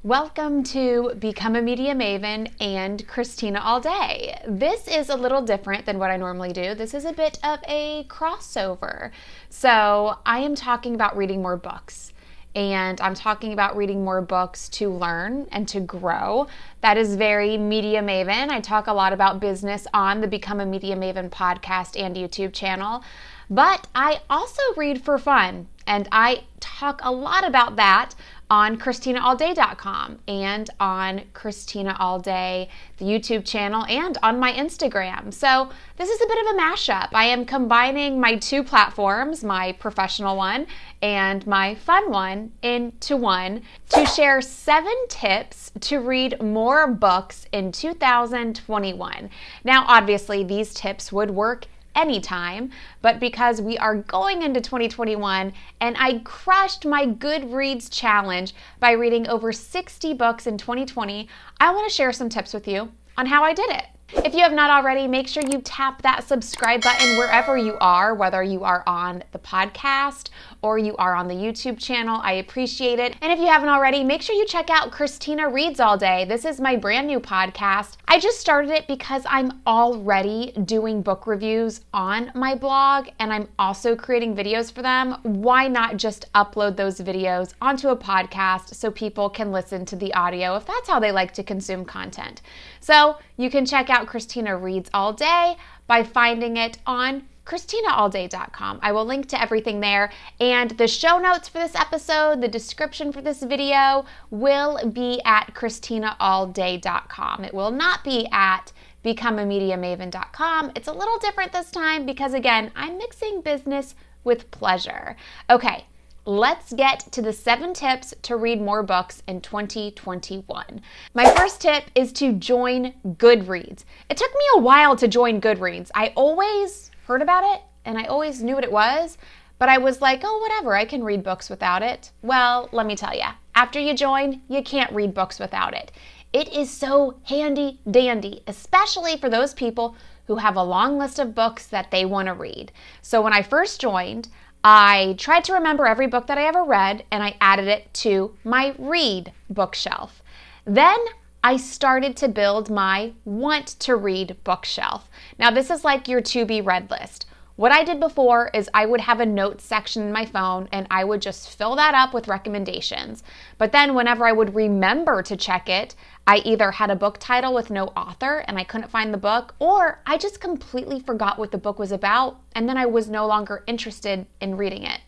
Welcome to Become a Media Maven and Christina All Day. This is a little different than what I normally do. This is a bit of a crossover. So I am talking about reading more books. And I'm talking about reading more books to learn and to grow. That is very Media Maven. I talk a lot about business on the Become a Media Maven podcast and YouTube channel. But I also read for fun. And I talk a lot about that on ChristinaAllDay.com and on Christina All Day, the YouTube channel, and on my Instagram. So this is a bit of a mashup. I am combining my two platforms, my professional one and my fun one, into one to share 7 tips to read more books in 2021. Now, obviously, these tips would work anytime, but because we are going into 2021 and I crushed my GoodReads challenge by reading over 60 books in 2020, I want to share some tips with you on how I did it. If you have not already, make sure you tap that subscribe button wherever you are, whether you are on the podcast or you are on the YouTube channel. I appreciate it. And if you haven't already, make sure you check out Christina Reads All Day. This is my brand new podcast. I just started it because I'm already doing book reviews on my blog and I'm also creating videos for them. Why not just upload those videos onto a podcast so people can listen to the audio if that's how they like to consume content? So you can check out Christina Reads All Day by finding it on ChristinaAllDay.com. I will link to everything there, and the show notes for this episode, the description for this video will be at ChristinaAllDay.com. It will not be at BecomeAMediaMaven.com. It's a little different this time because, again, I'm mixing business with pleasure. Okay. Let's get to the 7 tips to read more books in 2021. My first tip is to join GoodReads. It took me a while to join GoodReads. I always heard about it and I always knew what it was, but I was like, oh, whatever, I can read books without it. Well, let me tell you, after you join, you can't read books without it. It is so handy dandy, especially for those people who have a long list of books that they want to read. So when I first joined, I tried to remember every book that I ever read and I added it to my read bookshelf. Then I started to build my want to read bookshelf. Now this is like your to be read list. What I did before is I would have a notes section in my phone and I would just fill that up with recommendations. But then whenever I would remember to check it, I either had a book title with no author and I couldn't find the book, or I just completely forgot what the book was about and then I was no longer interested in reading it.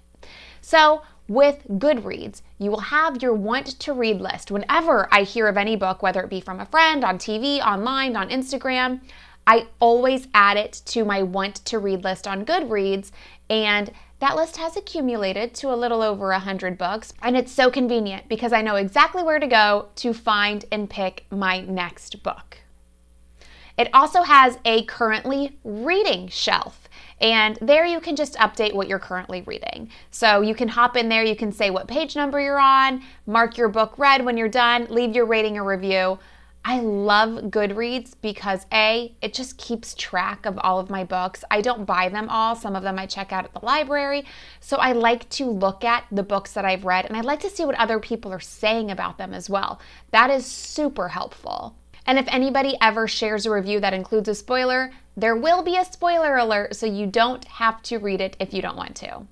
So with GoodReads, you will have your want to read list. Whenever I hear of any book, whether it be from a friend, on TV, online, on Instagram, I always add it to my want to read list on GoodReads, and that list has accumulated to a little over 100 books, and it's so convenient because I know exactly where to go to find and pick my next book. It also has a currently reading shelf, and there you can just update what you're currently reading. So you can hop in there, you can say what page number you're on, mark your book read when you're done, leave your rating or review. I love GoodReads because A, it just keeps track of all of my books. I don't buy them all. Some of them I check out at the library. So I like to look at the books that I've read and I like to see what other people are saying about them as well. That is super helpful. And if anybody ever shares a review that includes a spoiler, there will be a spoiler alert so you don't have to read it if you don't want to.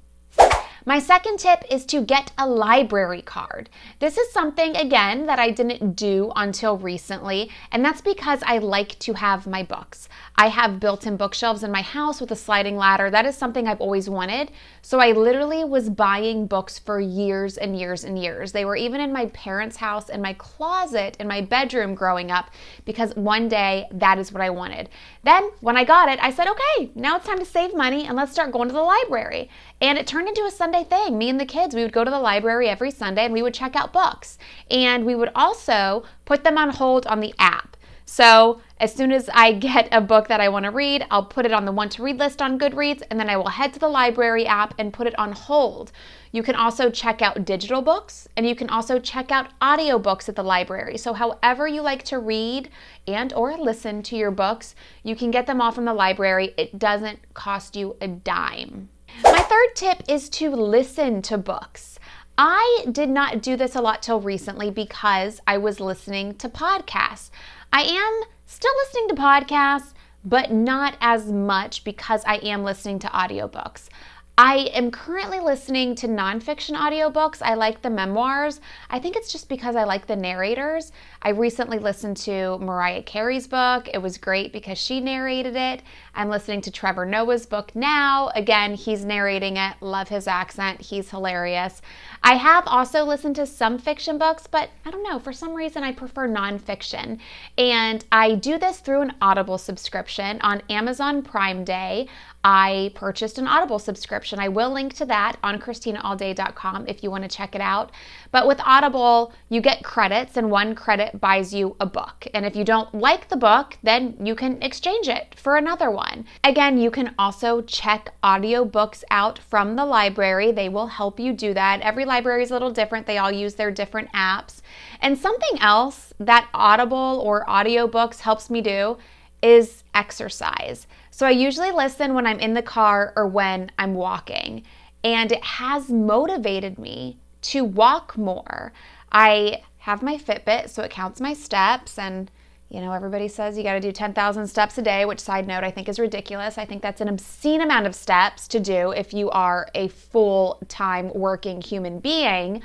My second tip is to get a library card. This is something, again, that I didn't do until recently, and that's because I like to have my books. I have built-in bookshelves in my house with a sliding ladder. That is something I've always wanted. So I literally was buying books for years and years and years. They were even in my parents' house, in my closet, in my bedroom growing up, because one day that is what I wanted. Then when I got it, I said, okay, now it's time to save money and let's start going to the library. And it turned into a Sunday thing. Me and the kids, we would go to the library every Sunday and we would check out books. And we would also put them on hold on the app. So as soon as I get a book that I want to read, I'll put it on the want to read list on GoodReads, and then I will head to the library app and put it on hold. You can also check out digital books, and you can also check out audiobooks at the library. So however you like to read and or listen to your books, you can get them all from the library. It doesn't cost you a dime. My third tip is to listen to books. I did not do this a lot till recently because I was listening to podcasts. I am still listening to podcasts, but not as much because I am listening to audiobooks. I am currently listening to nonfiction audiobooks. I like the memoirs. I think it's just because I like the narrators. I recently listened to Mariah Carey's book. It was great because she narrated it. I'm listening to Trevor Noah's book now. Again, he's narrating it. Love his accent. He's hilarious. I have also listened to some fiction books, but I don't know, for some reason I prefer nonfiction. And I do this through an Audible subscription. On Amazon Prime Day, I purchased an Audible subscription. I will link to that on ChristinaAllDay.com if you want to check it out. But with Audible, you get credits, and one credit buys you a book. And if you don't like the book, then you can exchange it for another one. Again, you can also check audiobooks out from the library. They will help you do that. Every library is a little different. They all use their different apps. And something else that Audible or audiobooks helps me do is exercise. So I usually listen when I'm in the car or when I'm walking, and it has motivated me to walk more. I have my Fitbit, so it counts my steps, and everybody says you got to do 10,000 steps a day, which, side note, I think is ridiculous. I think that's an obscene amount of steps to do if you are a full-time working human being.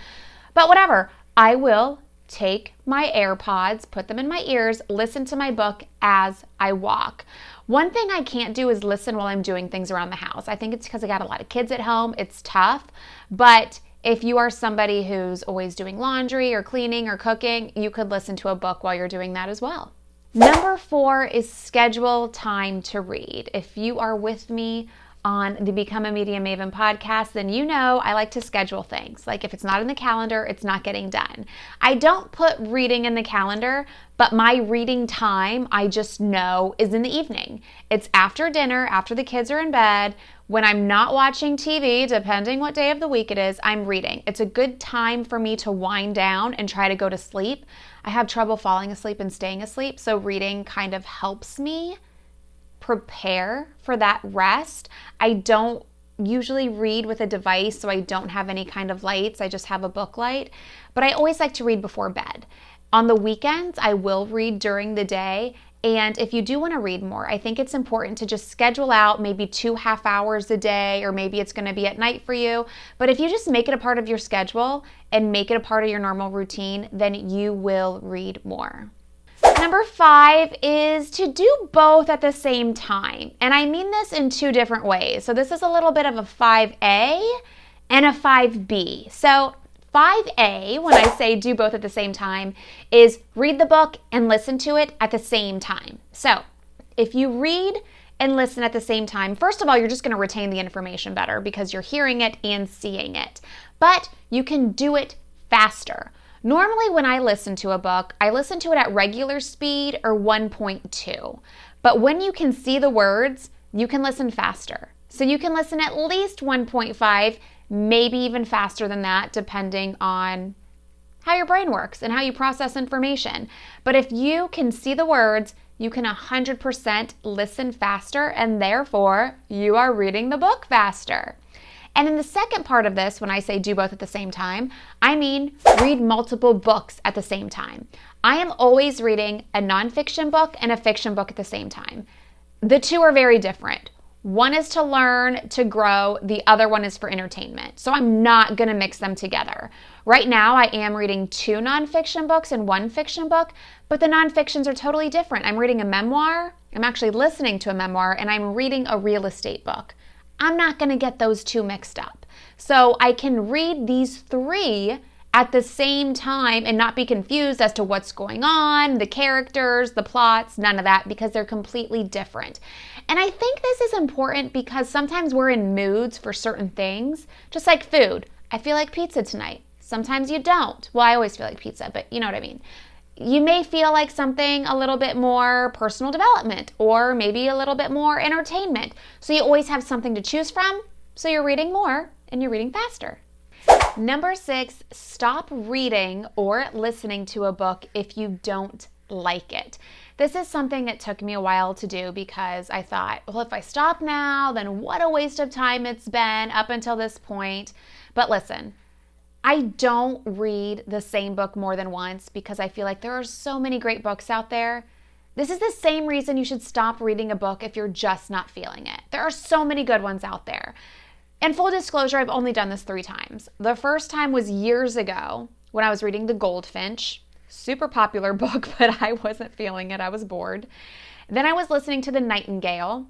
But whatever, I will take my AirPods, put them in my ears, listen to my book as I walk. One thing I can't do is listen while I'm doing things around the house. I think it's because I got a lot of kids at home. It's tough. But if you are somebody who's always doing laundry or cleaning or cooking, you could listen to a book while you're doing that as well. Number 4 is schedule time to read. If you are with me on the Become a Media Maven podcast, then you know I like to schedule things. Like if it's not in the calendar, it's not getting done. I don't put reading in the calendar, but my reading time, I just know, is in the evening. It's after dinner, after the kids are in bed, when I'm not watching TV, depending what day of the week it is, I'm reading. It's a good time for me to wind down and try to go to sleep. I have trouble falling asleep and staying asleep, so reading kind of helps me prepare for that rest. I don't usually read with a device, so I don't have any kind of lights. I just have a book light, but I always like to read before bed. On the weekends, I will read during the day. And if you do want to read more, I think it's important to just schedule out maybe 2 half hours a day, or maybe it's going to be at night for you. But if you just make it a part of your schedule and make it a part of your normal routine, then you will read more. Number 5 is to do both at the same time. And I mean this in 2 different ways. So this is a little bit of a 5A and a 5B. So 5A, when I say do both at the same time, is read the book and listen to it at the same time. So if you read and listen at the same time, first of all, you're just going to retain the information better because you're hearing it and seeing it. But you can do it faster. Normally when I listen to a book, I listen to it at regular speed or 1.2. But when you can see the words, you can listen faster. So you can listen at least 1.5, maybe even faster than that, depending on how your brain works and how you process information. But if you can see the words, you can 100% listen faster, and therefore you are reading the book faster. And in the second part of this, when I say do both at the same time, I mean read multiple books at the same time. I am always reading a nonfiction book and a fiction book at the same time. The 2 are very different. One is to learn, to grow. The other one is for entertainment. So I'm not going to mix them together. Right now, I am reading 2 nonfiction books and 1 fiction book, but the nonfictions are totally different. I'm reading a memoir. I'm actually listening to a memoir, and I'm reading a real estate book. I'm not going to get those 2 mixed up. So I can read these 3 at the same time and not be confused as to what's going on, the characters, the plots, none of that, because they're completely different. And I think this is important because sometimes we're in moods for certain things, just like food. I feel like pizza tonight. Sometimes you don't. Well, I always feel like pizza, but you know what I mean. You may feel like something a little bit more personal development or maybe a little bit more entertainment. So you always have something to choose from. So you're reading more and you're reading faster. Number 6, stop reading or listening to a book if you don't like it. This is something that took me a while to do because I thought, well, if I stop now, then what a waste of time it's been up until this point. But listen, I don't read the same book more than once because I feel like there are so many great books out there. This is the same reason you should stop reading a book if you're just not feeling it. There are so many good ones out there. And full disclosure, I've only done this 3 times. The first time was years ago when I was reading The Goldfinch. Super popular book, but I wasn't feeling it. I was bored. Then I was listening to The Nightingale.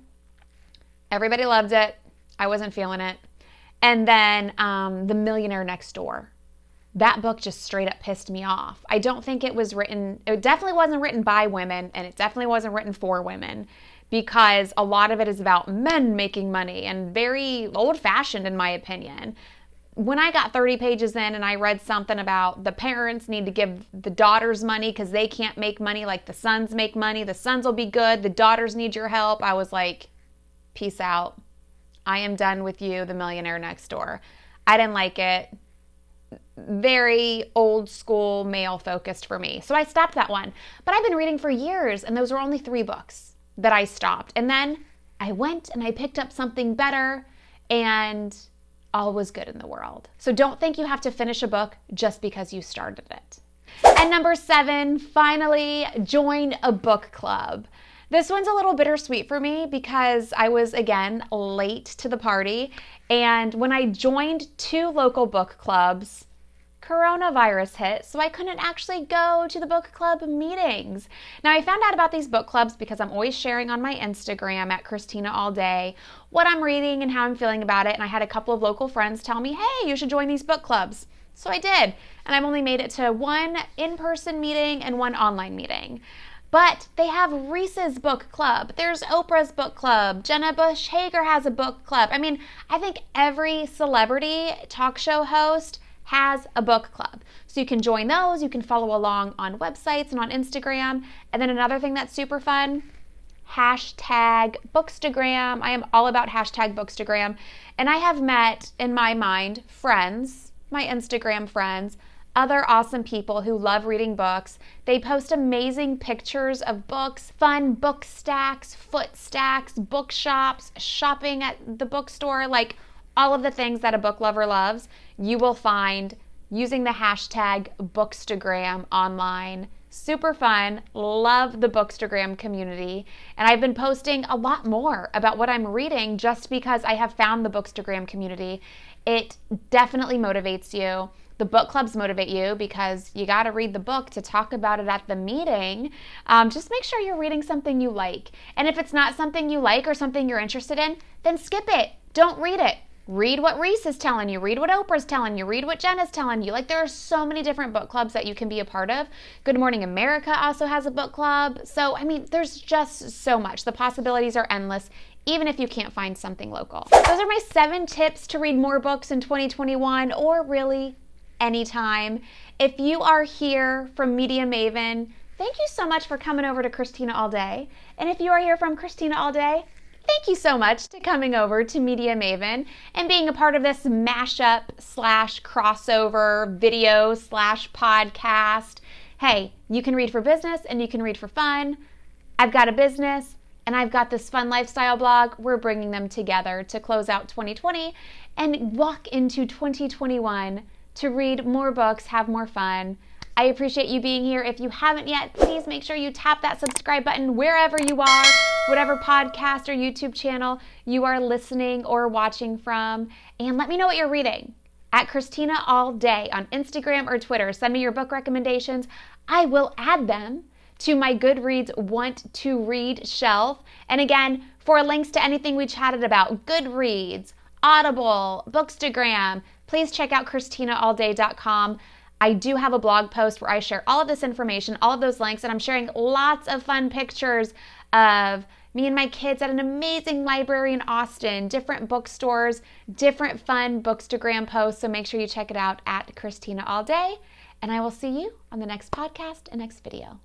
Everybody loved it. I wasn't feeling it. And then The Millionaire Next Door. That book just straight up pissed me off. I don't think it definitely wasn't written by women, and it definitely wasn't written for women, because a lot of it is about men making money and very old-fashioned in my opinion. When I got 30 pages in and I read something about the parents need to give the daughters money because they can't make money like the sons make money, the sons will be good, the daughters need your help, I was like, peace out. I am done with you, The Millionaire Next Door. I didn't like it. Very old school male focused for me. So I stopped that one. But I've been reading for years, and those were only 3 books that I stopped. And then I went and I picked up something better, and all was good in the world. So don't think you have to finish a book just because you started it. And number 7, finally, join a book club. This one's a little bittersweet for me because I was, again, late to the party. And when I joined 2 local book clubs, coronavirus hit, so I couldn't actually go to the book club meetings. Now, I found out about these book clubs because I'm always sharing on my Instagram at Christina All Day what I'm reading and how I'm feeling about it. And I had a couple of local friends tell me, hey, you should join these book clubs. So I did. And I've only made it to 1 in-person meeting and 1 online meeting. But they have Reese's book club. There's Oprah's book club. Jenna Bush Hager has a book club. I mean, I think every celebrity talk show host has a book club. So you can join those. You can follow along on websites and on Instagram. And then another thing that's super fun, #Bookstagram. I am all about #Bookstagram. And I have met, in my mind, friends, my Instagram friends, other awesome people who love reading books. They post amazing pictures of books, fun book stacks, foot stacks, bookshops, shopping at the bookstore, like all of the things that a book lover loves, you will find using the #Bookstagram online. Super fun. Love the Bookstagram community. And I've been posting a lot more about what I'm reading just because I have found the Bookstagram community. It definitely motivates you. The book clubs motivate you because you got to read the book to talk about it at the meeting. Just make sure you're reading something you like. And if it's not something you like or something you're interested in, then skip it. Don't read it. Read what Reese is telling you. Read what Oprah's telling you. Read what Jenna's telling you. Like, there are so many different book clubs that you can be a part of. Good Morning America also has a book club. So, I mean, there's just so much. The possibilities are endless, even if you can't find something local. Those are my 7 tips to read more books in 2021, or really anytime. If you are here from Media Maven, thank you so much for coming over to Christina All Day. And if you are here from Christina All Day, thank you so much to coming over to Media Maven and being a part of this mashup / crossover video / podcast. Hey, you can read for business and you can read for fun. I've got a business and I've got this fun lifestyle blog. We're bringing them together to close out 2020 and walk into 2021 to read more books, have more fun. I appreciate you being here. If you haven't yet, please make sure you tap that subscribe button wherever you are, whatever podcast or YouTube channel you are listening or watching from, and let me know what you're reading at Christina All Day on Instagram or Twitter. Send me your book recommendations. I will add them to my GoodReads Want to Read shelf. And again, for links to anything we chatted about, GoodReads, Audible, Bookstagram, please check out ChristinaAllDay.com. I do have a blog post where I share all of this information, all of those links, and I'm sharing lots of fun pictures of me and my kids at an amazing library in Austin, different bookstores, different fun Bookstagram posts. So make sure you check it out at Christina All Day, and I will see you on the next podcast and next video.